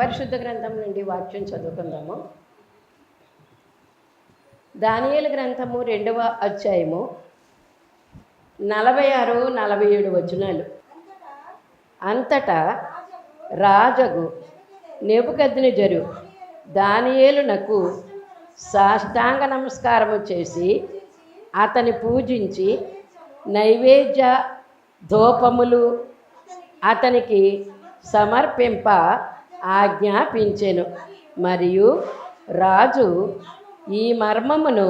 పరిశుద్ధ గ్రంథం నుండి వాక్యం చదువుకుందాము. దానియేలు గ్రంథము 2వ అధ్యాయము 46, 47 వచనాలు. అంతటా రాజగు నెబుకద్నెజరు దానియేలునకు సాష్టాంగ నమస్కారము చేసి అతని పూజించి నైవేద్య ధూపములు అతనికి సమర్పింప ఆజ్ఞాపించెను. మరియు రాజు ఈ మర్మమును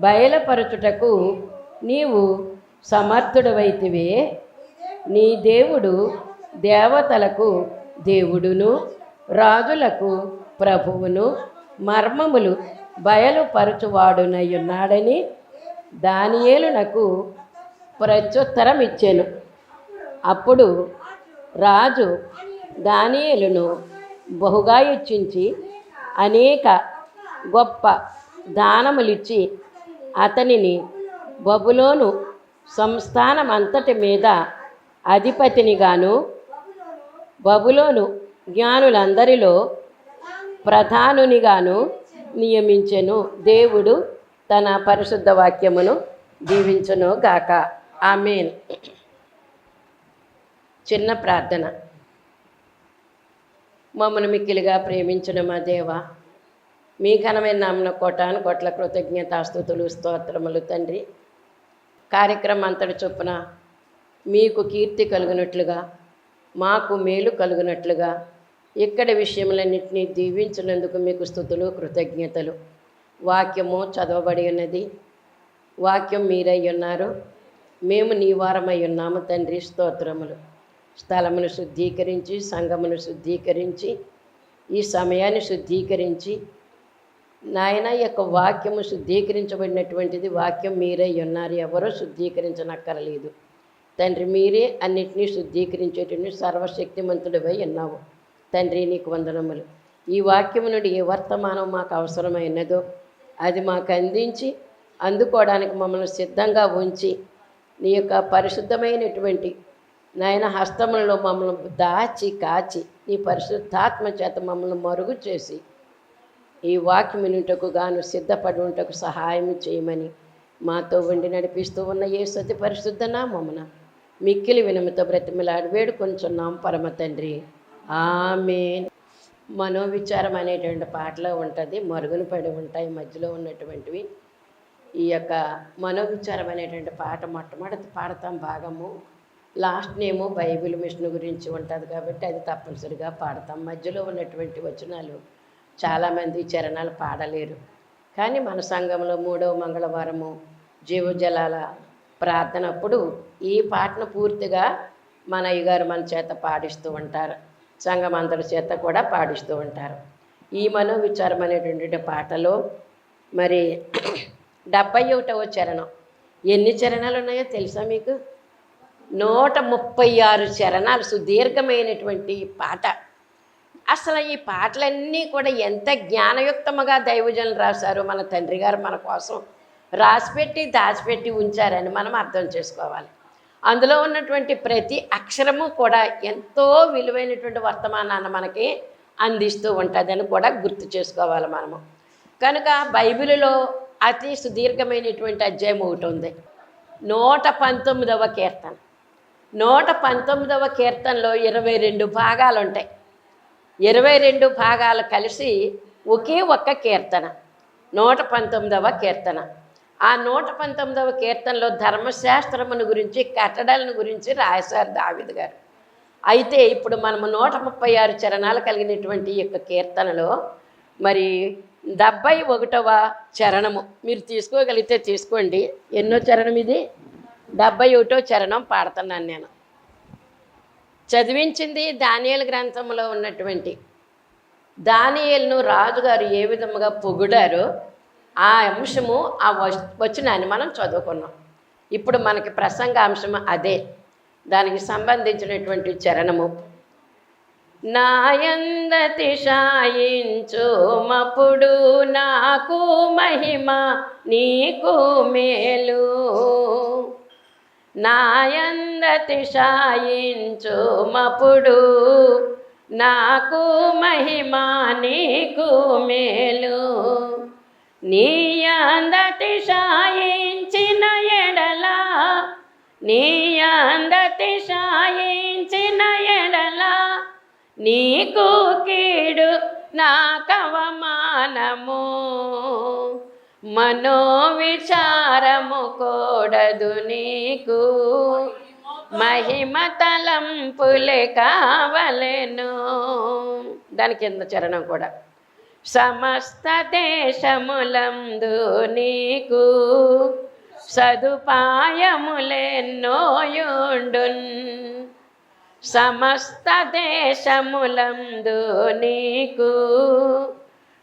బయలుపరచుటకు నీవు సమర్థుడవైతివే. నీ దేవుడు దేవతలకు దేవుడును రాజులకు ప్రభువును మర్మములు బయలుపరచువాడునయ్యున్నాడని దానియేలునకు ప్రత్యుత్తరం ఇచ్చెను. అప్పుడు రాజు దానియేలును బహుగా హెచ్చించి అనేక గొప్ప దానములిచ్చి అతనిని బబులోను సంస్థానమంతటి మీద అధిపతినిగాను బబులోను జ్ఞానులందరిలో ప్రధానునిగాను నియమించెను. దేవుడు తన పరిశుద్ధ వాక్యమును దీవించును గాక. ఆమేన్. చిన్న ప్రార్థన. మమ్మల్ని మిక్కిలిగా ప్రేమించిన మా దేవ, మీ ఘనమైన నామన కోటాను కోట్ల కృతజ్ఞతాస్తుతులు స్తోత్రములు తండ్రి. కార్యక్రమం అంతటి చొప్పున మీకు కీర్తి కలుగునట్లుగా మాకు మేలు కలుగునట్లుగా ఇక్కడ విషయములన్నింటినీ దీవించినందుకు మీకు స్తుతులు కృతజ్ఞతలు. వాక్యము చదవబడి ఉన్నది, వాక్యం మీరై ఉన్నారు, మేము నీ వారమై ఉన్నాము తండ్రి. స్తోత్రములు. స్థలమును శుద్ధీకరించి సంఘమును శుద్ధీకరించి ఈ సమయాన్ని శుద్ధీకరించి నాయన యొక్క వాక్యము శుద్ధీకరించబడినటువంటిది. వాక్యం మీరై ఉన్నారు, ఎవరో శుద్ధీకరించనక్కరలేదు తండ్రి. మీరే అన్నిటినీ శుద్ధీకరించేటువంటి సర్వశక్తిమంతుడివై ఉన్నావు తండ్రి. నీకు వందనములు. ఈ వాక్యము నుండి ఏ వర్తమానం మాకు అవసరమైనదో అది మాకు అందించి అందుకోవడానికి మమ్మల్ని సిద్ధంగా ఉంచి నీ యొక్క పరిశుద్ధమైనటువంటి నాయన హస్తములలో మమ్మల్ని దాచి కాచి నీ పరిశుద్ధాత్మ చేత మమ్మల్ని మరుగు చేసి ఈ వాక్యం వినుటకు గాను సిద్ధపడి ఉంటకు సహాయం చేయమని మాతో ఉండి నడిపిస్తూ ఉన్న యేసు అతి పరిశుద్ధ నామమున మిక్కిలి వినమితో బ్రతిమలాడి వేడుకొంచున్నాం పరమ తండ్రి. ఆమేన్. మనోవిచారం అనేటువంటి పాటలో ఉంటుంది, మరుగున పడి ఉంటాయి మధ్యలో ఉన్నటువంటివి. ఈ యొక్క మనోవిచారం అనేటువంటి పాట మొట్టమొదటి పాడతాం భాగము, లాస్ట్ నేమో బైబిల్ మిషన్ గురించి ఉంటుంది కాబట్టి అది తప్పనిసరిగా పాడతాం. మధ్యలో ఉన్నటువంటి వచనాలు చాలామంది చరణాలు పాడలేరు. కానీ మన సంఘంలో 3వ మంగళవారము జీవజలాల ప్రార్థన అప్పుడు ఈ పాటను పూర్తిగా మన అయ్యగారు మన చేత పాడిస్తూ ఉంటారు, సంఘం అందరి చేత కూడా పాడిస్తూ ఉంటారు. ఈ మనోవిచారం అనేటువంటి పాటలో మరి 71వ చరణం. ఎన్ని చరణాలు ఉన్నాయో తెలుసా మీకు? 136 చరణాలు. సుదీర్ఘమైనటువంటి పాట. అసలు ఈ పాటలన్నీ కూడా ఎంత జ్ఞానయుక్తముగా దైవజనులు రాశారు. మన తండ్రి గారు మన కోసం రాసిపెట్టి దాచిపెట్టి ఉంచారని మనం అర్థం చేసుకోవాలి. అందులో ఉన్నటువంటి ప్రతి అక్షరము కూడా ఎంతో విలువైనటువంటి వర్తమానాన్ని మనకి అందిస్తూ ఉంటుందని కూడా గుర్తు చేసుకోవాలి మనము. కనుక బైబిల్లో అతి సుదీర్ఘమైనటువంటి అధ్యాయం ఒకటి ఉంది, 119వ కీర్తన. 119వ కీర్తనలో 22 భాగాలు ఉంటాయి. 22 భాగాలు కలిసి ఒకే ఒక్క కీర్తన, 119వ కీర్తన. ఆ 119వ కీర్తనలో ధర్మశాస్త్రమును గురించి, కట్టడలను గురించి రాశారు దావీదు గారు. అయితే ఇప్పుడు మనము 136 చరణాలు కలిగినటువంటి ఈ యొక్క కీర్తనలో మరి 71వ చరణము మీరు తీసుకోగలిగితే తీసుకోండి. ఎన్నో చరణం ఇది? 71వ చరణం పాడుతున్నాను నేను. చదివించింది దానియేలు గ్రంథంలో ఉన్నటువంటి దానియేలును రాజుగారు ఏ విధముగా పొగిడారో ఆ అంశము, ఆ వచనాన్ని మనం చదువుకున్నాం. ఇప్పుడు మనకి ప్రసంగ అంశము అదే, దానికి సంబంధించినటువంటి చరణము. నాయందతిశాయించు మప్పుడు నాకు మహిమ నీకు మేలు, నాయందతిశాయించు మప్పుడు నాకు మహిమా నీకు మేలు, నీ అందతిశాయించిన ఎడల, నీ అందతిశాయించిన ఎడల, నీకు కీడు నాకవమానము, మనోవిచారము కూడదు నీకు, మహిమ తలంపులే కావలెను. దాని కింద చరణం కూడా, సమస్త దేశములందు నీకు సదుపాయములెన్నోయుండున్, సమస్త దేశములందు నీకు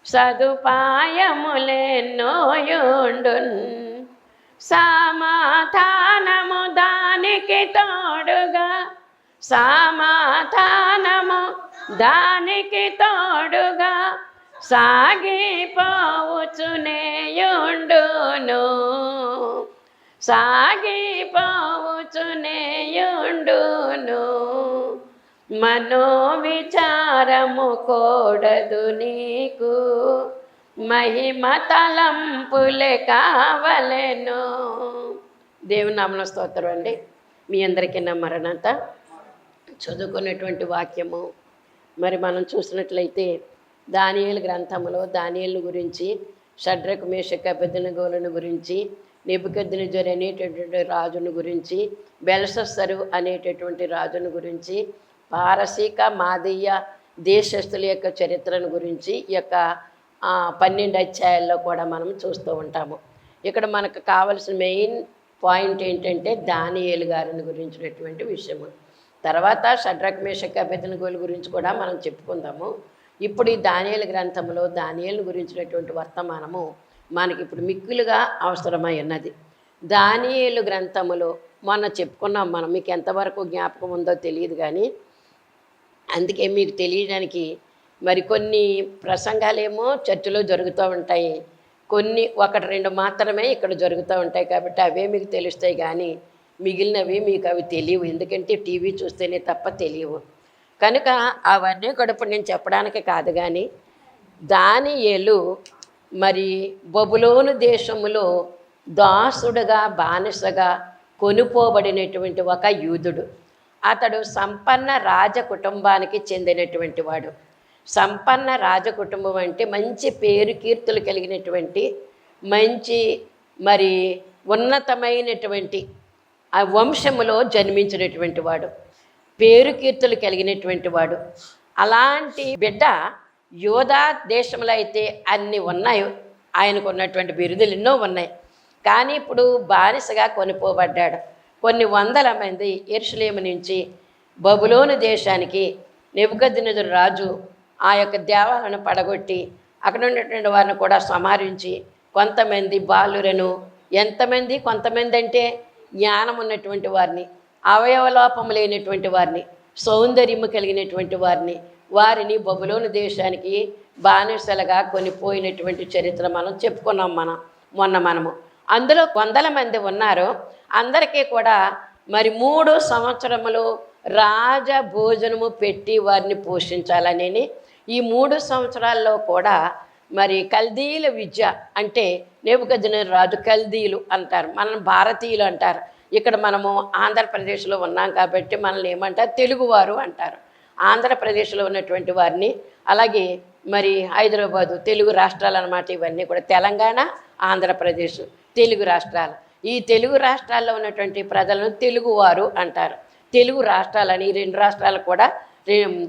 సదుపాయములెన్నోయుండున్, సమాధానము దానికి తోడుగా, సమాధానము దానికి తోడుగా సాగిపోవచ్చునేయుండును, సాగిపోవచ్చునేయుండును, మనోవిచారము కూడదు నీకు, మహిమ తలంపులే కావలెను. దేవుని నామమున స్తోత్రం అండి. మీ అందరికీ నా మరణంత చదువుకున్నటువంటి వాక్యము మరి మనం చూసినట్లయితే దానియేలు గ్రంథములో దానియేలు గురించి, షడ్రకు మేషకు అబేద్నెగోలను గురించి, నెబుకద్నెజరు అనేటటువంటి రాజును గురించి, బెల్షస్సరు అనేటటువంటి రాజును గురించి, పారసీక మాదీయ దేశస్థుల యొక్క చరిత్రను గురించి ఈ యొక్క 12 అధ్యాయాల్లో కూడా మనం చూస్తూ ఉంటాము. ఇక్కడ మనకు కావలసిన మెయిన్ పాయింట్ ఏంటంటే దానియేలు గారిని గురించినటువంటి విషయము. తర్వాత షడ్రకు మేషకు అబేద్నెగోల గురించి కూడా మనం చెప్పుకుందాము. ఇప్పుడు ఈ దానియేలు గ్రంథంలో దానియేలు గురించినటువంటి వర్తమానము మనకి ఇప్పుడు మిక్కులుగా అవసరమై ఉన్నది. దానియేలు గ్రంథములో మొన్న చెప్పుకున్నాం మనం, మీకు ఎంతవరకు జ్ఞాపకం ఉందో తెలియదు కానీ, అందుకే మీకు తెలియడానికి మరి కొన్ని ప్రసంగాలేమో చర్చిలో జరుగుతూ ఉంటాయి, కొన్ని 1-2 మాత్రమే ఇక్కడ జరుగుతూ ఉంటాయి. కాబట్టి అవే మీకు తెలుస్తాయి కానీ మిగిలినవి మీకు అవి తెలియవు, ఎందుకంటే టీవీ చూస్తేనే తప్ప తెలియవు. కనుక అవన్నీ కూడా ఇప్పుడు నేను చెప్పడానికి కాదు కానీ, దానియేలు మరి బబులోను దేశములో దాసుడుగా బానిసగా కొనుపోబడినటువంటి ఒక యూదుడు. అతడు సంపన్న రాజ కుటుంబానికి చెందినటువంటి వాడు. సంపన్న రాజకుటుంబం అంటే మంచి పేరు కీర్తులు కలిగినటువంటి, మంచి మరి ఉన్నతమైనటువంటి ఆ వంశములో జన్మించినటువంటి వాడు, పేరు కీర్తులు కలిగినటువంటి వాడు. అలాంటి బిడ్డ యోధా దేశంలో అయితే అన్నీ ఉన్నాయి, ఆయనకు ఉన్నటువంటి బిరుదులు ఎన్నో ఉన్నాయి. కానీ ఇప్పుడు బానిసగా కొనిపోబడ్డాడు. కొన్ని వందల మంది యెరూషలేము నుంచి బబులోను దేశానికి నెబుకద్నెజరు రాజు ఆ యొక్క దేవాలను పడగొట్టి అక్కడ ఉన్నటువంటి వారిని కూడా సంహరించి, కొంతమంది బాలురను, ఎంతమంది కొంతమంది అంటే జ్ఞానం ఉన్నటువంటి వారిని, అవయవలోపము లేనటువంటి వారిని, సౌందర్యము కలిగినటువంటి వారిని బబులోను దేశానికి బానిసలుగా కొనిపోయినటువంటి చరిత్ర మనం చెప్పుకున్నాం మనము. అందులో వందల మంది ఉన్నారు. అందరికీ కూడా మరి 3 సంవత్సరములు రాజ భోజనము పెట్టి వారిని పోషించాలని, ఈ 3 సంవత్సరాల్లో కూడా మరి కల్దీల విద్య అంటే నెబుకద్నెజరు రాజు కల్దీలు అంటారు, మనం భారతీయులు అంటారు. ఇక్కడ మనము ఆంధ్రప్రదేశ్లో ఉన్నాం కాబట్టి మనల్ని ఏమంటారు, తెలుగువారు అంటారు. ఆంధ్రప్రదేశ్లో ఉన్నటువంటి వారిని, అలాగే మరి హైదరాబాదు, తెలుగు రాష్ట్రాలు అన్నమాట. ఇవన్నీ కూడా తెలంగాణ, ఆంధ్రప్రదేశ్ తెలుగు రాష్ట్రాలు. ఈ తెలుగు రాష్ట్రాల్లో ఉన్నటువంటి ప్రజలను తెలుగువారు అంటారు. తెలుగు రాష్ట్రాలని 2 రాష్ట్రాలు కూడా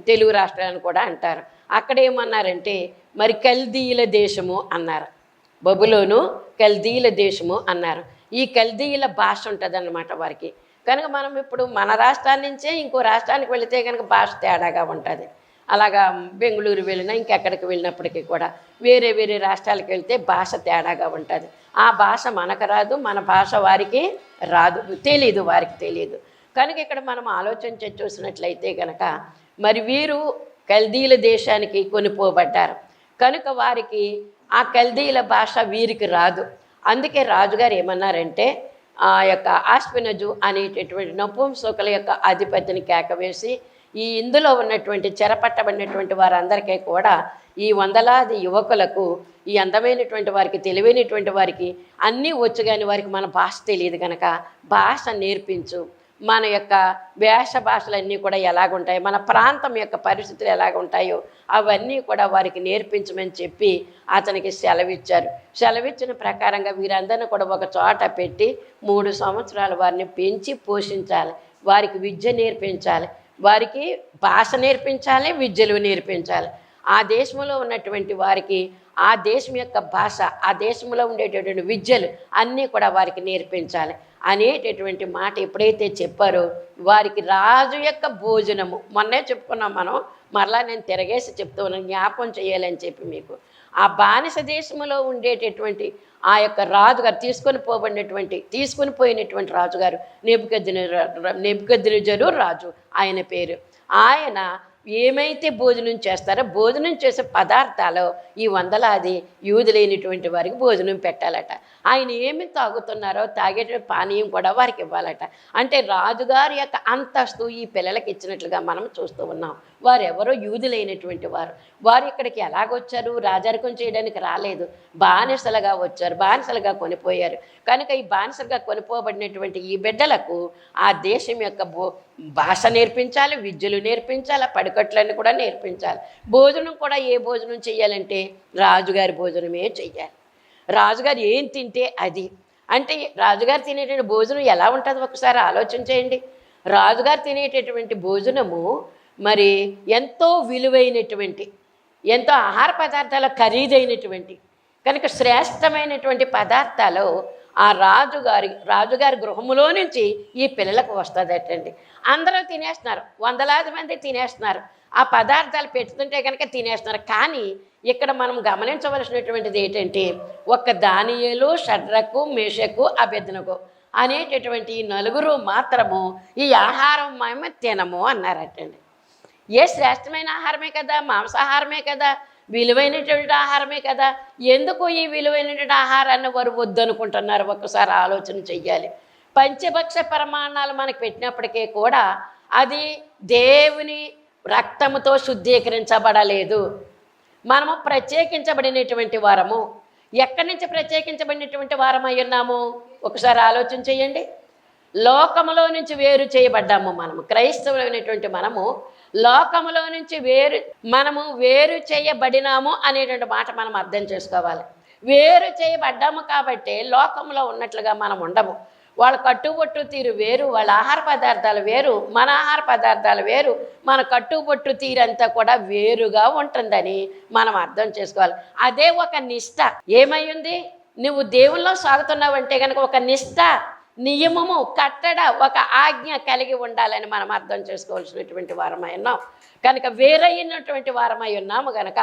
తెలుగు రాష్ట్రాలను కూడా అంటారు. అక్కడ ఏమన్నారంటే మరి కల్దీల దేశము అన్నారు, బబులోను కల్దీల దేశము అన్నారు. ఈ కల్దీల భాష ఉంటుందన్నమాట వారికి. కనుక మనం ఇప్పుడు మన రాష్ట్రాన్ని నుంచే ఇంకో రాష్ట్రానికి వెళితే కనుక భాష తేడాగా ఉంటుంది. అలాగా బెంగళూరు వెళ్ళినా ఇంకెక్కడికి వెళ్ళినప్పటికీ కూడా వేరే వేరే రాష్ట్రాలకు వెళ్తే భాష తేడాగా ఉంటుంది. ఆ భాష మనకు రాదు, మన భాష వారికి రాదు, తెలీదు, వారికి తెలియదు. కనుక ఇక్కడ మనం ఆలోచించి చూసినట్లయితే కనుక మరి వీరు కల్దీల దేశానికి కొనిపోబడ్డారు. కనుక వారికి ఆ కల్దీల భాష వీరికి రాదు. అందుకే రాజుగారు ఏమన్నారంటే ఆ యొక్క ఆస్పినజు అనేటటువంటి నపుంసకుల యొక్క అధిపతిని కేకవేసి, ఈ ఇందులో ఉన్నటువంటి చెరపట్టబడినటువంటి వారందరికీ కూడా ఈ వందలాది యువకులకు, ఈ అందమైనటువంటి వారికి, తెలివైనటువంటి వారికి అన్నీ వచ్చు, కానీ వారికి మన భాష తెలియదు కనుక భాష నేర్పించు. మన యొక్క భాషలన్నీ కూడా ఎలాగుంటాయి, మన ప్రాంతం యొక్క పరిస్థితులు ఎలాగుంటాయో అవన్నీ కూడా వారికి నేర్పించమని చెప్పి అతనికి సెలవిచ్చారు. సెలవిచ్చిన ప్రకారంగా వీరందరినీ కూడా ఒక చోట పెట్టి 3 సంవత్సరాలు వారిని పెంచి పోషించాలి. వారికి విద్య నేర్పించాలి, వారికి భాష నేర్పించాలి, విద్యలు నేర్పించాలి. ఆ దేశంలో ఉన్నటువంటి వారికి ఆ దేశం యొక్క భాష, ఆ దేశంలో ఉండేటటువంటి విద్యలు అన్నీ కూడా వారికి నేర్పించాలి అనేటటువంటి మాట ఎప్పుడైతే చెప్పారో వారికి రాజు యొక్క భోజనము, మొన్నే చెప్పుకున్నాం మనం, మరలా నేను తిరగేసి చెప్తూ ఉన్నాను, జ్ఞాపకం చేయాలని చెప్పి మీకు. ఆ బానిస దేశంలో ఉండేటటువంటి ఆ యొక్క రాజుగారు, తీసుకొని పోయినటువంటి రాజుగారు నెబుకద్నెజరు రాజు ఆయన పేరు. ఆయన ఏమైతే భోజనం చేస్తారో భోజనం చేసే పదార్థాలు ఈ వందలాది యూదులైనటువంటి వారికి భోజనం పెట్టాలట. ఆయన ఏమి తాగుతున్నారో తాగే పానీయం కూడా వారికి ఇవ్వాలట. అంటే రాజుగారి యొక్క అంతస్తు ఈ పిల్లలకి ఇచ్చినట్లుగా మనం చూస్తూ ఉన్నాం. వారెవరో యూదులైనటువంటి వారు ఇక్కడికి ఎలాగొచ్చారు? రాజరికం చేయడానికి రాలేదు, బానిసలుగా వచ్చారు, బానిసలుగా కొనిపోయారు. కనుక ఈ బానిసలుగా కొనిపోబడినటువంటి ఈ బిడ్డలకు ఆ దేశం యొక్క భాష నేర్పించాలి, విద్యలు నేర్పించాలి, పడికట్లన్నీ కూడా నేర్పించాలి. భోజనం కూడా ఏ భోజనం చెయ్యాలంటే రాజుగారి భోజనమే చెయ్యాలి. రాజుగారు ఏం తింటే అది. అంటే రాజుగారు తినేటువంటి భోజనం ఎలా ఉంటుంది ఒకసారి ఆలోచన చేయండి. రాజుగారు తినేటటువంటి భోజనము మరి ఎంతో విలువైనటువంటి, ఎంతో ఆహార పదార్థాల ఖరీదైనటువంటి, కనుక శ్రేష్టమైనటువంటి పదార్థాలు ఆ రాజుగారి గృహములో నుంచి ఈ పిల్లలకు వస్తుందటండి. అందరూ తినేస్తున్నారు, వందలాది మంది తినేస్తున్నారు, ఆ పదార్థాలు పెడుతుంటే కనుక తినేస్తున్నారు. కానీ ఇక్కడ మనం గమనించవలసినటువంటిది ఏంటంటే, ఒక్క దానియేలు, షడ్రకు, మేషకు, అబేద్నెగో అనేటటువంటి ఈ 4 మాత్రము ఈ ఆహారం మేము తినము అన్నారటండి. ఏ శ్రేష్టమైన ఆహారమే కదా, మాంసాహారమే కదా, విలువైనటువంటి ఆహారమే కదా, ఎందుకు ఈ విలువైనటువంటి ఆహారాన్ని వారు వద్దనుకుంటున్నారు? ఒక్కసారి ఆలోచన చెయ్యాలి. పంచభక్ష ప్రమాణాలు మనకు పెట్టినప్పటికీ కూడా అది దేవుని రక్తముతో శుద్ధీకరించబడలేదు. మనము ప్రత్యేకించబడినటువంటి వారము. ఎక్కడి నుంచి ప్రత్యేకించబడినటువంటి వారమై ఉన్నాము? ఒకసారి ఆలోచన చేయండి. లోకములో నుంచి వేరు చేయబడ్డాము. మనము క్రైస్తవులైనటువంటి మనము లోకములో నుంచి వేరు చేయబడినాము అనేటువంటి మాట మనం అర్థం చేసుకోవాలి. వేరు చేయబడ్డాము కాబట్టి లోకంలో ఉన్నట్లుగా మనం ఉండము. వాళ్ళ కట్టుబొట్టు తీరు వేరు, వాళ్ళ ఆహార పదార్థాలు వేరు, మన ఆహార పదార్థాలు వేరు, మన కట్టుబొట్టు తీరంతా కూడా వేరుగా ఉంటుందని మనం అర్థం చేసుకోవాలి. అదే ఒక నిష్ట. ఏమై ఉంది? నువ్వు దేవుల్లో సాగుతున్నావంటే కనుక ఒక నిష్ట, నియమము, కట్టడ, ఒక ఆజ్ఞ కలిగి ఉండాలని మనం అర్థం చేసుకోవాల్సినటువంటి వారమై ఉన్నాం. కనుక వేరయ్యినటువంటి వారమై ఉన్నాము కనుక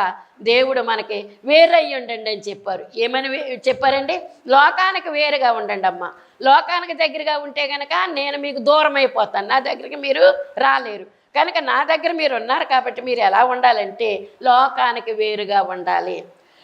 దేవుడు మనకి వేరయ్యి ఉండండి అని చెప్పారు. ఏమని చెప్పారండి? లోకానికి వేరుగా ఉండండి అమ్మ. లోకానికి దగ్గరగా ఉంటే కనుక నేను మీకు దూరం అయిపోతాను, నా దగ్గరికి మీరు రాలేరు. కనుక నా దగ్గర మీరు ఉన్నారు కాబట్టి మీరు ఎలా ఉండాలంటే లోకానికి వేరుగా ఉండాలి.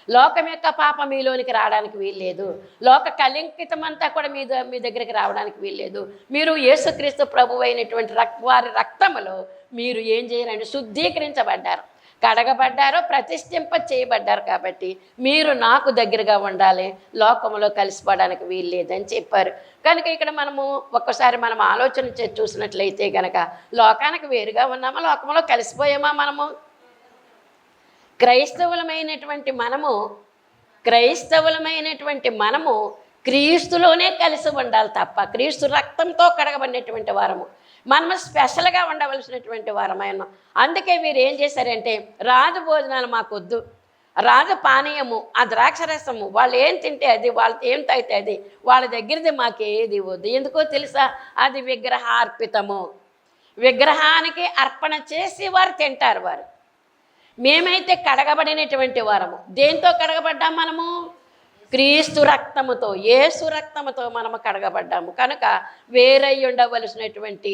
లోకం యొక్క పాప మీలోనికి రావడానికి వీల్లేదు. లోక కళంకితం అంతా కూడా మీ దగ్గరికి రావడానికి వీల్లేదు. మీరు యేసుక్రీస్తు ప్రభువు అయినటువంటి వారి రక్తములో మీరు ఏం చేయాలంటే శుద్ధీకరించబడ్డారు, కడగబడ్డారు, ప్రతిష్ఠింప చేయబడ్డారు. కాబట్టి మీరు నాకు దగ్గరగా ఉండాలి, లోకంలో కలిసిపోవడానికి వీల్లేదని చెప్పారు. కనుక ఇక్కడ మనము ఒక్కసారి మనం ఆలోచన చూసినట్లయితే కనుక లోకానికి వేరుగా ఉన్నామా, లోకంలో కలిసిపోయామా? క్రైస్తవులమైనటువంటి మనము క్రీస్తులోనే కలిసి ఉండాలి తప్ప క్రీస్తు రక్తంతో కడగబడినటువంటి వారము. మనము స్పెషల్గా ఉండవలసినటువంటి వారమైన. అందుకే వీరు ఏం చేశారంటే రాజు భోజనాలు మాకొద్దు, రాజు పానీయము, ఆ ద్రాక్షరసము, వాళ్ళు ఏం తింటే అది, వాళ్ళు ఏం తాగితే అది, వాళ్ళ దగ్గరది మాకేది వద్దు. ఎందుకో తెలుసా? అది విగ్రహార్పితము. విగ్రహానికి అర్పణ చేసి వారు తింటారు. మేమైతే కడగబడినటువంటి వారము. దేంతో కడగబడ్డాం మనము? క్రీస్తు రక్తముతో, యేసు రక్తముతో మనము కడగబడ్డాము. కనుక వేరై ఉండవలసినటువంటి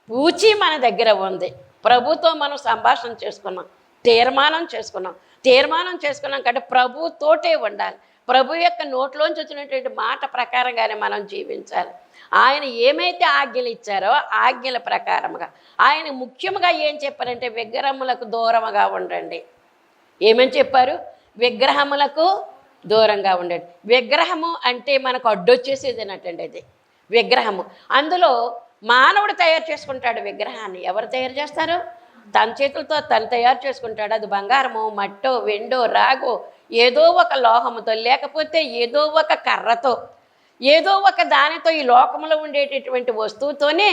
పూచి మన దగ్గర ఉంది. ప్రభుతో మనం సంభాషణ చేసుకున్నాం, తీర్మానం చేసుకున్నాం కాబట్టి ప్రభుతోటే ఉండాలి. ప్రభు యొక్క నోట్లోంచి వచ్చినటువంటి మాట ప్రకారంగానే మనం జీవించాలి. ఆయన ఏమైతే ఆజ్ఞలు ఇచ్చారో ఆజ్ఞల ప్రకారముగా ఆయన ముఖ్యంగా ఏం చెప్పారంటే విగ్రహములకు దూరముగా ఉండండి. ఏమని చెప్పారు? విగ్రహములకు దూరంగా ఉండండి. విగ్రహము అంటే మనకు అడ్డొచ్చేసేది అన్నట్టండి. అది విగ్రహము. అందులో మానవుడు తయారు చేసుకుంటాడు విగ్రహాన్ని. ఎవరు తయారు చేస్తారు? తన చేతులతో తను తయారు చేసుకుంటాడు. అది బంగారమో, మట్టో, వెండో, రాగో, ఏదో ఒక లోహముతో, లేకపోతే ఏదో ఒక కర్రతో, ఏదో ఒక దానితో, ఈ లోకంలో ఉండేటటువంటి వస్తువుతోనే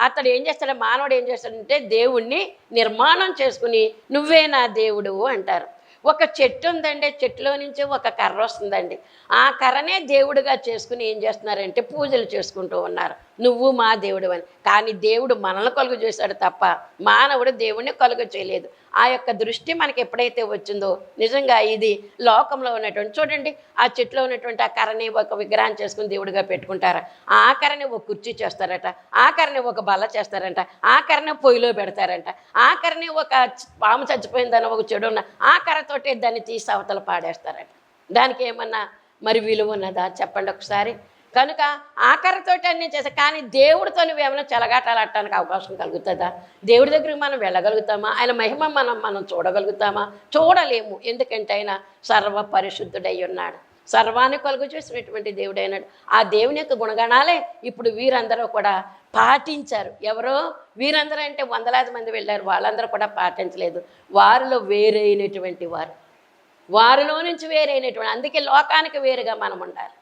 అతడు ఏం చేస్తాడు, మానవుడు ఏం చేస్తాడంటే దేవుణ్ణి నిర్మాణం చేసుకుని నువ్వే నా దేవుడు అంటారు. ఒక చెట్టు ఉందండి, చెట్టులో నుంచి ఒక కర్ర వస్తుందండి. ఆ కర్రనే దేవుడిగా చేసుకుని ఏం చేస్తున్నారంటే పూజలు చేసుకుంటూ ఉన్నారు, నువ్వు మా దేవుడు అని. కానీ దేవుడు మనల్ని కలుగు చేశాడు తప్ప మానవుడు దేవుణ్ణి కలుగు చేయలేదు. ఆ యొక్క దృష్టి మనకి ఎప్పుడైతే వచ్చిందో నిజంగా ఇది లోకంలో ఉన్నటువంటి, చూడండి ఆ చెట్టులో ఉన్నటువంటి ఆ కర్రని ఒక విగ్రహం చేసుకుని దేవుడిగా పెట్టుకుంటారా, ఆ కర్రని ఒక కుర్చీ చేస్తారట, ఆ కర్రని ఒక బల్ల చేస్తారంట, ఆ కర్రని పొయ్యిలో పెడతారంట, ఆ కర్రని ఒక పాము చచ్చిపోయిందని ఒక చెడు ఉన్న ఆ కర్రతోటే దాన్ని తీసి అవతల పాడేస్తారట. దానికి ఏమన్నా మరి విలువ ఉన్నదా చెప్పండి ఒకసారి. కనుక ఆఖరితోటి అన్నీ చేస్తాం. కానీ దేవుడితో నువ్వేమైనా చెలగాటాలాడటానికి అవకాశం కలుగుతుందా? దేవుడి దగ్గరికి మనం వెళ్ళగలుగుతామా? ఆయన మహిమ మనం చూడగలుగుతామా? చూడలేము. ఎందుకంటే ఆయన సర్వ పరిశుద్ధుడై ఉన్నాడు, సర్వాన్ని కలుగు చేసినటువంటి దేవుడైనాడు. ఆ దేవుని యొక్క గుణగణాలే ఇప్పుడు వీరందరూ కూడా పాటించారు. ఎవరో వీరందరూ అంటే వందలాది మంది వెళ్ళారు, వాళ్ళందరూ కూడా పాటించలేదు. వారిలో వేరైనటువంటి వారు, వారిలో నుంచి వేరైనటువంటి, అందుకే లోకానికి వేరుగా మనం ఉండాలి,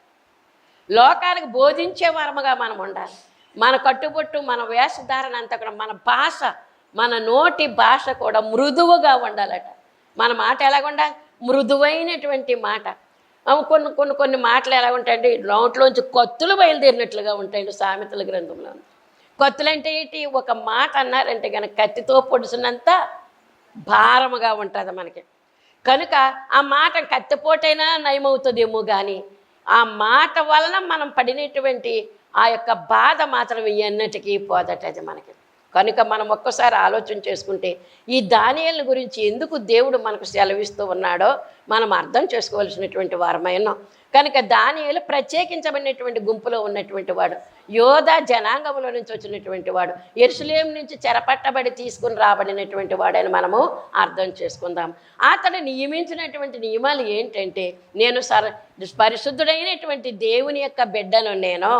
లోకానికి బోధించే వరముగా మనం ఉండాలి. మన కట్టుబొట్టు, మన వేషధారణ అంతా కూడా, మన భాష, మన నోటి భాష కూడా మృదువుగా ఉండాలట. మన మాట ఎలాగ ఉండాలి? మృదువైనటువంటి మాట. కొన్ని కొన్ని కొన్ని మాటలు ఎలా ఉంటాయండి, నోట్లోంచి కత్తులు బయలుదేరినట్లుగా ఉంటాయండి. సామెతల గ్రంథంలో కత్తులు అంటే ఏంటి? ఒక మాట అన్నారంటే కనుక కత్తితో పొడిసినంత భారముగా ఉంటుంది మనకి. కనుక ఆ మాట కత్తిపోటైనా నయమవుతుందేమో కానీ ఆ మాట వలన మనం పడినటువంటి ఆ యొక్క బాధ మాత్రం ఎన్నటికీ పోదట అది మనకి. కనుక మనం ఒక్కసారి ఆలోచన చేసుకుంటే ఈ దానియేలు గురించి ఎందుకు దేవుడు మనకు సెలవిస్తూ ఉన్నాడో మనం అర్థం చేసుకోవాల్సినటువంటి వారమైనా. కనుక దానియేలు ప్రత్యేకించబడినటువంటి గుంపులో ఉన్నటువంటి వాడు, యోధా జనాంగంలో నుంచి వచ్చినటువంటి వాడు, యెరూషలేము నుంచి చెరపట్టబడి తీసుకుని రాబడినటువంటి వాడని మనము అర్థం చేసుకుందాం. అతడు నియమించినటువంటి నియమాలు ఏంటంటే, నేను పరిశుద్ధుడైనటువంటి దేవుని యొక్క బిడ్డను నేను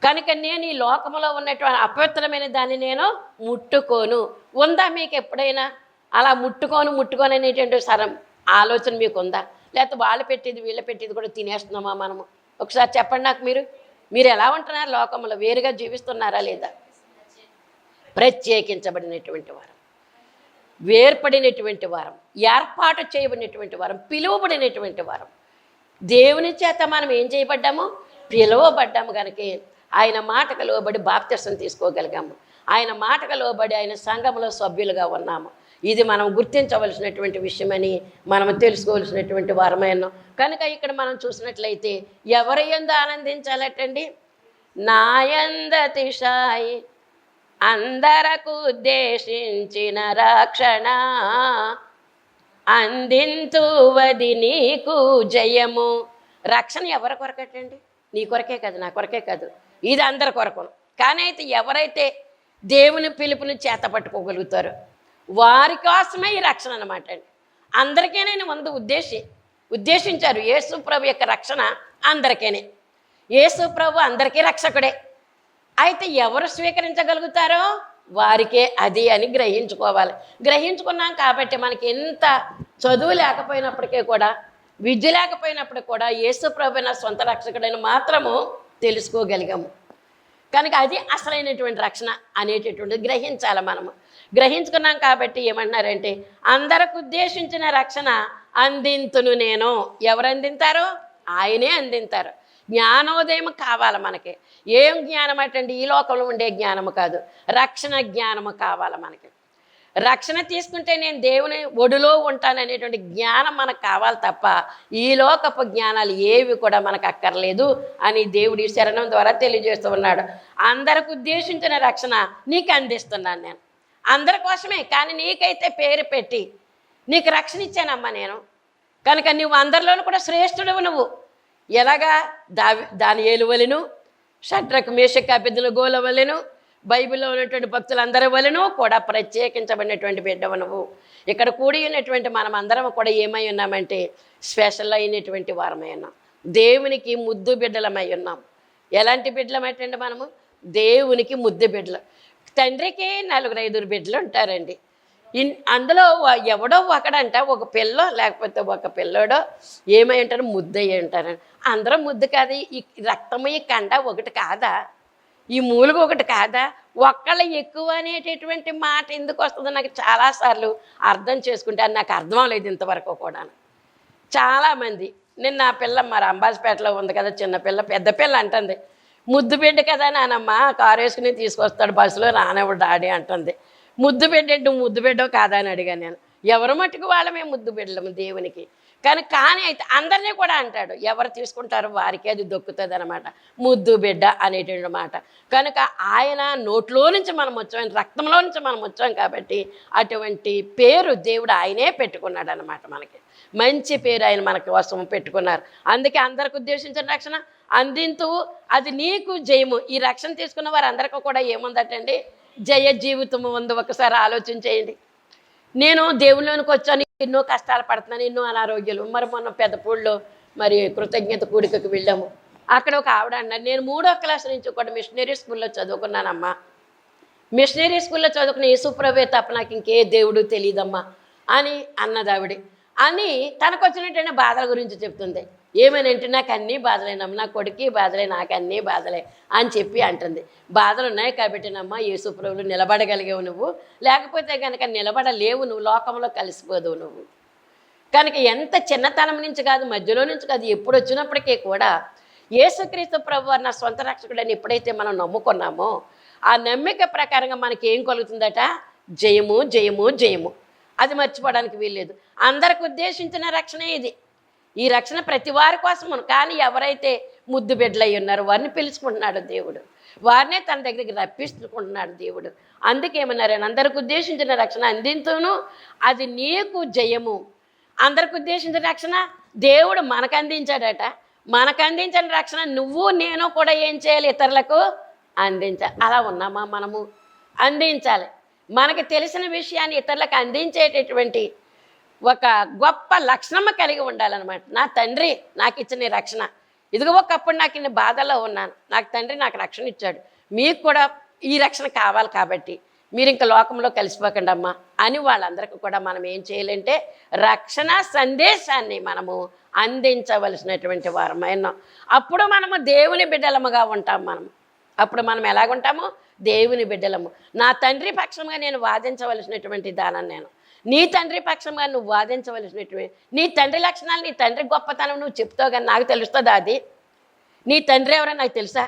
కనుక నేను ఈ లోకంలో ఉన్నటువంటి అపవిత్రమైన దాన్ని నేను ముట్టుకోను. ఉందా మీకు ఎప్పుడైనా అలా ముట్టుకోను అనేటువంటి ఆలోచన మీకు ఉందా? లేకపోతే వాళ్ళు పెట్టేది వీళ్ళు పెట్టేది కూడా తినేస్తున్నామా మనము? ఒకసారి చెప్పండి నాకు. మీరు ఎలా ఉంటున్నారు? లోకంలో వేరుగా జీవిస్తున్నారా లేదా? ప్రత్యేకించబడినటువంటి వారం, వేర్పడినటువంటి వారం, ఏర్పాటు చేయబడినటువంటి వారం, పిలువబడినటువంటి వారం. దేవుని చేత మనం ఏం చేయబడ్డాము? పిలువబడ్డాము. కనుక ఆయన మాటకు లోబడి బాప్తిసం తీసుకోగలిగాము, ఆయన మాటకు లోబడి ఆయన సంఘంలో సభ్యులుగా ఉన్నాము. ఇది మనం గుర్తించవలసినటువంటి విషయమని మనం తెలుసుకోవలసినటువంటి వారమైన. కనుక ఇక్కడ మనం చూసినట్లయితే ఎవరి యందు ఆనందించాలటండి? నాయందతిశాయి అందరకు ఉద్దేశించిన రక్షణ అందింతువది నీకు జయము. రక్షణ ఎవరి కొరకటండి? నీ కొరకే కాదు, నా కొరకే కాదు, ఇది అందరి కొరకును. కానీ అయితే ఎవరైతే దేవుని పిలుపుని చేత పట్టుకోగలుగుతారో వారి కోసమే ఈ రక్షణ అన్నమాట అండి. అందరికీనే ముందు ఉద్దేశించారు. యేసు ప్రభు యొక్క రక్షణ అందరికీనే. యేసు ప్రభు అందరికీ రక్షకుడే. అయితే ఎవరు స్వీకరించగలుగుతారో వారికే అది అని గ్రహించుకోవాలి. గ్రహించుకున్నాం కాబట్టి మనకి ఎంత చదువు లేకపోయినప్పటికీ కూడా, విద్య లేకపోయినప్పుడు కూడా యేసు ప్రభు నా సొంత రక్షకుడని మాత్రము తెలుసుకోగలిగాము. కనుక అది అసలైనటువంటి రక్షణ అనేటటువంటిది గ్రహించాలి మనము. గ్రహించుకున్నాం కాబట్టి ఏమంటున్నారంటే, అందరికి ఉద్దేశించిన రక్షణ అందింతును నేను. ఎవరు అందింతారో? ఆయనే అందింతారు. జ్ఞానోదయం కావాలి మనకి. ఏం జ్ఞానం అటండి? ఈ లోకంలో ఉండే జ్ఞానము కాదు, రక్షణ జ్ఞానము కావాలి మనకి. రక్షణ తీసుకుంటే నేను దేవుని ఒడిలో ఉంటాననేటువంటి జ్ఞానం మనకు కావాలి తప్ప ఈ లోకపు జ్ఞానాలు ఏవి కూడా మనకు అక్కర్లేదు అని దేవుడి శరణం ద్వారా తెలియజేస్తూ ఉన్నాడు. అందరికి ఉద్దేశించిన రక్షణ నీకు అందిస్తున్నాను నేను, అందరి కోసమే. కానీ నీకైతే పేరు పెట్టి నీకు రక్షణ ఇచ్చానమ్మా నేను. కనుక నువ్వు అందరిలోనూ కూడా శ్రేష్ఠుడవు. నువ్వు ఎలాగా దానియేలు వలెను, షడ్రకు మేషకు అబేద్నెగోల వలెను బైబిల్లో ఉన్నటువంటి భక్తులందరి వలెను కూడా ప్రత్యేకించబడినటువంటి బిడ్డవు నువ్వు. ఇక్కడ కూడి ఉన్నటువంటి మనం అందరం కూడా ఏమై ఉన్నామంటే స్పెషల్ అయినటువంటి వారమై ఉన్నాం. దేవునికి ముద్దు బిడ్డలమై ఉన్నాం. ఎలాంటి బిడ్డలమేటండి మనము? దేవునికి ముద్దు బిడ్డలు. తండ్రికి 4-5 బిడ్డలు ఉంటారండి. అందులో ఎవడో ఒకడంట ఒక పిల్లో లేకపోతే ఒక పిల్లోడో ఏమై ఉంటారు? ముద్దు అయ్యి ఉంటారండి. అందరం ముద్దు కాదు. ఈ రక్తము ఈ కండ ఒకటి కాదా? ఈ మూలుగు ఒకటి కాదా? ఒక్కళ్ళు ఎక్కువ అనేటటువంటి మాట ఎందుకు వస్తుందో నాకు చాలాసార్లు అర్థం చేసుకుంటే అది నాకు అర్థం లేదు ఇంతవరకు కూడా. చాలామంది నిన్న ఆ పిల్ల మరి అంబాజీపేటలో ఉంది కదా, చిన్నపిల్ల పెద్ద పిల్ల అంటుంది, ముద్దు బిడ్డ కదా నానమ్మ, కారు వేసుకుని తీసుకొస్తాడు బస్సులో రానివ్వడు డాడీ అంటుంది. ముద్దు బిడ్డ నువ్వు ముద్దు బిడ్డవు కాదా అని అడిగాను నేను. ఎవరు మట్టుకు వాళ్ళమే ముద్దు బిడ్డలము దేవునికి. కానీ అయితే అందరినీ కూడా అంటాడు, ఎవరు తీసుకుంటారో వారికి అది దొక్కుతుంది అనమాట ముద్దు బిడ్డ అనేటువంటి మాట. కనుక ఆయన నోట్లో నుంచి మనం వచ్చాం, రక్తంలో నుంచి మనం వచ్చాం కాబట్టి అటువంటి పేరు దేవుడు ఆయనే పెట్టుకున్నాడు అనమాట. మనకి మంచి పేరు ఆయన మనకి కోసం పెట్టుకున్నారు. అందుకే అందరికి ఉద్దేశించిన రక్షణ అందింతూ అది నీకు జయము. ఈ రక్షణ తీసుకున్న వారు అందరికీ కూడా ఏముందటండి? జయ జీవితము ఉంది. ఒకసారి ఆలోచన చేయండి. నేను దేవుళ్ళలోనికి వచ్చాను, ఎన్నో కష్టాలు పడుతున్నాను, ఎన్నో అనారోగ్యాలు. మరి మొన్న పెద్దపూడిలో మరి కృతజ్ఞత కూడికకు వెళ్ళాము. అక్కడ ఒక ఆవిడ అన్నారు, నేను 3వ క్లాస్ నుంచి కూడా మిషనరీ స్కూల్లో చదువుకున్నానమ్మా. మిషనరీ స్కూల్లో చదువుకున్న యేసుప్రభువే తప్ప నాకు ఇంకే దేవుడు తెలియదమ్మా అని అన్నది ఆవిడ. అని తనకు వచ్చినటువంటి బాధల గురించి చెప్తుంది. ఏమనంటే నాకు అన్నీ బాధలేనమ్మ, నా కొడుకు బాధలే, నాకు అన్నీ బాధలే అని చెప్పి అంటుంది. బాధలు ఉన్నాయి కాబట్టినమ్మా యేసుప్రభువులు నిలబడగలిగావు నువ్వు, లేకపోతే కనుక నిలబడలేవు, నువ్వు లోకంలో కలిసిపోదువు నువ్వు. కనుక ఎంత చిన్నతనం నుంచి కాదు, మధ్యలో నుంచి కాదు, ఎప్పుడు వచ్చినప్పటికీ కూడా యేసుక్రీస్తు ప్రభువు నా సొంత రక్షకుడని ఎప్పుడైతే మనం నమ్ముకున్నామో ఆ నమ్మిక ప్రకారంగా మనకి ఏం కలుగుతుందట? జయము జయము జయము. అది మర్చిపోవడానికి వీల్లేదు. అందరికి ఉద్దేశించిన రక్షణే ఇది. ఈ రక్షణ ప్రతి వారి కోసము. కానీ ఎవరైతే ముద్దు బిడ్డలై ఉన్నారో వారిని పిలుచుకుంటున్నాడు దేవుడు, వారినే తన దగ్గరికి రప్పించుకుంటున్నాడు దేవుడు. అందుకేమన్నారని అందరికి ఉద్దేశించిన రక్షణ అందింతును అది నీకు జయము. అందరికి ఉద్దేశించిన రక్షణ దేవుడు మనకు అందించాడట. మనకు అందించిన రక్షణ నువ్వు నేను కూడా ఏం చేయాలి? ఇతరులకు అందించాలి. అలా ఉన్నామా మనము? అందించాలి. మనకు తెలిసిన విషయాన్ని ఇతరులకు అందించేటటువంటి ఒక గొప్ప లక్షణము కలిగి ఉండాలన్నమాట. నా తండ్రి నాకు ఇచ్చిన రక్షణ, ఇదిగో ఒకప్పుడు నాకు ఇన్ని బాధల్లో ఉన్నాను, నాకు తండ్రి నాకు రక్షణ ఇచ్చాడు, మీకు కూడా ఈ రక్షణ కావాలి కాబట్టి మీరు ఇంకా లోకంలో కలిసిపోకండి అమ్మా అని వాళ్ళందరికీ కూడా మనం ఏం చేయాలంటే రక్షణ సందేశాన్ని మనము అందించవలసినటువంటి వారమైనా. అప్పుడు మనము దేవుని బిడ్డలముగా ఉంటాం. అప్పుడు మనం ఎలాగుంటాము? దేవుని బిడ్డలము. నా తండ్రి పక్షంగా నేను వాదించవలసినటువంటి దానాన్ని నేను, నీ తండ్రి పక్షంగా నువ్వు వాదించవలసినటువంటి నీ తండ్రి లక్షణాలు, నీ తండ్రి గొప్పతనం నువ్వు చెప్తావు. కానీ నాకు తెలుస్తుందా అది? నీ తండ్రి ఎవరో నాకు తెలుసా?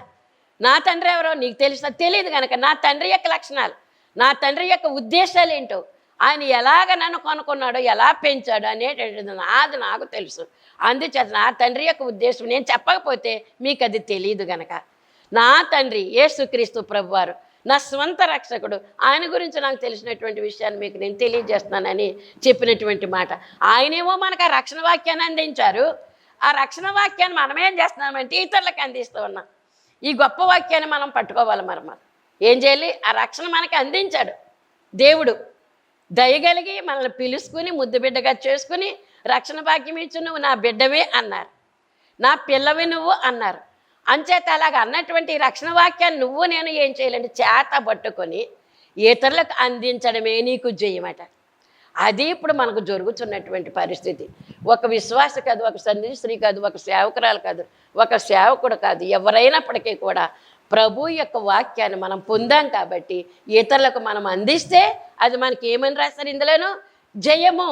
నా తండ్రి ఎవరో నీకు తెలుసా? తెలియదు. కనుక నా తండ్రి యొక్క లక్షణాలు, నా తండ్రి యొక్క ఉద్దేశాలు ఏంటో, ఆయన ఎలాగ నన్ను కొనుక్కున్నాడో, ఎలా పెంచాడో అనేటటువంటిది నాది నాకు తెలుసు. అందుచేత నా తండ్రి యొక్క ఉద్దేశం నేను చెప్పకపోతే మీకు అది తెలియదు. కనుక నా తండ్రి యేసుక్రీస్తు ప్రభువారు నా స్వంత రక్షకుడు, ఆయన గురించి నాకు తెలిసినటువంటి విషయాన్ని మీకు నేను తెలియజేస్తున్నానని చెప్పినటువంటి మాట. ఆయనేమో మనకు ఆ రక్షణ వాక్యాన్ని అందించారు. ఆ రక్షణ వాక్యాన్ని మనం ఏం చేస్తున్నామంటే ఇతరులకు అందిస్తూ ఉన్నాం. ఈ గొప్ప వాక్యాన్ని మనం పట్టుకోవాలి. మనం ఏం చేయాలి? ఆ రక్షణ మనకి అందించాడు దేవుడు. దయగలిగి మనల్ని పిలుచుకుని ముద్దు బిడ్డగా చేసుకుని రక్షణ భాగ్యం ఇచ్చి నువ్వు నా బిడ్డవే అన్నారు, నా పిల్లవి నువ్వు అన్నారు. అంచేత అలాగ అన్నటువంటి రక్షణ వాక్యాన్ని నువ్వు నేను ఏం చేయాలంటే చేత పట్టుకొని ఇతరులకు అందించడమే నీకు జయమట. అది ఇప్పుడు మనకు జరుగుతున్నటువంటి పరిస్థితి. ఒక విశ్వాస కాదు, ఒక సందేశీ కాదు, ఒక సేవకురాలు కాదు, ఒక సేవకుడు కాదు, ఎవరైనప్పటికీ కూడా ప్రభు యొక్క వాక్యాన్ని మనం పొందాం కాబట్టి ఇతరులకు మనం అందిస్తే అది మనకి ఏమని రాస్తారు ఇందులోనూ? జయము.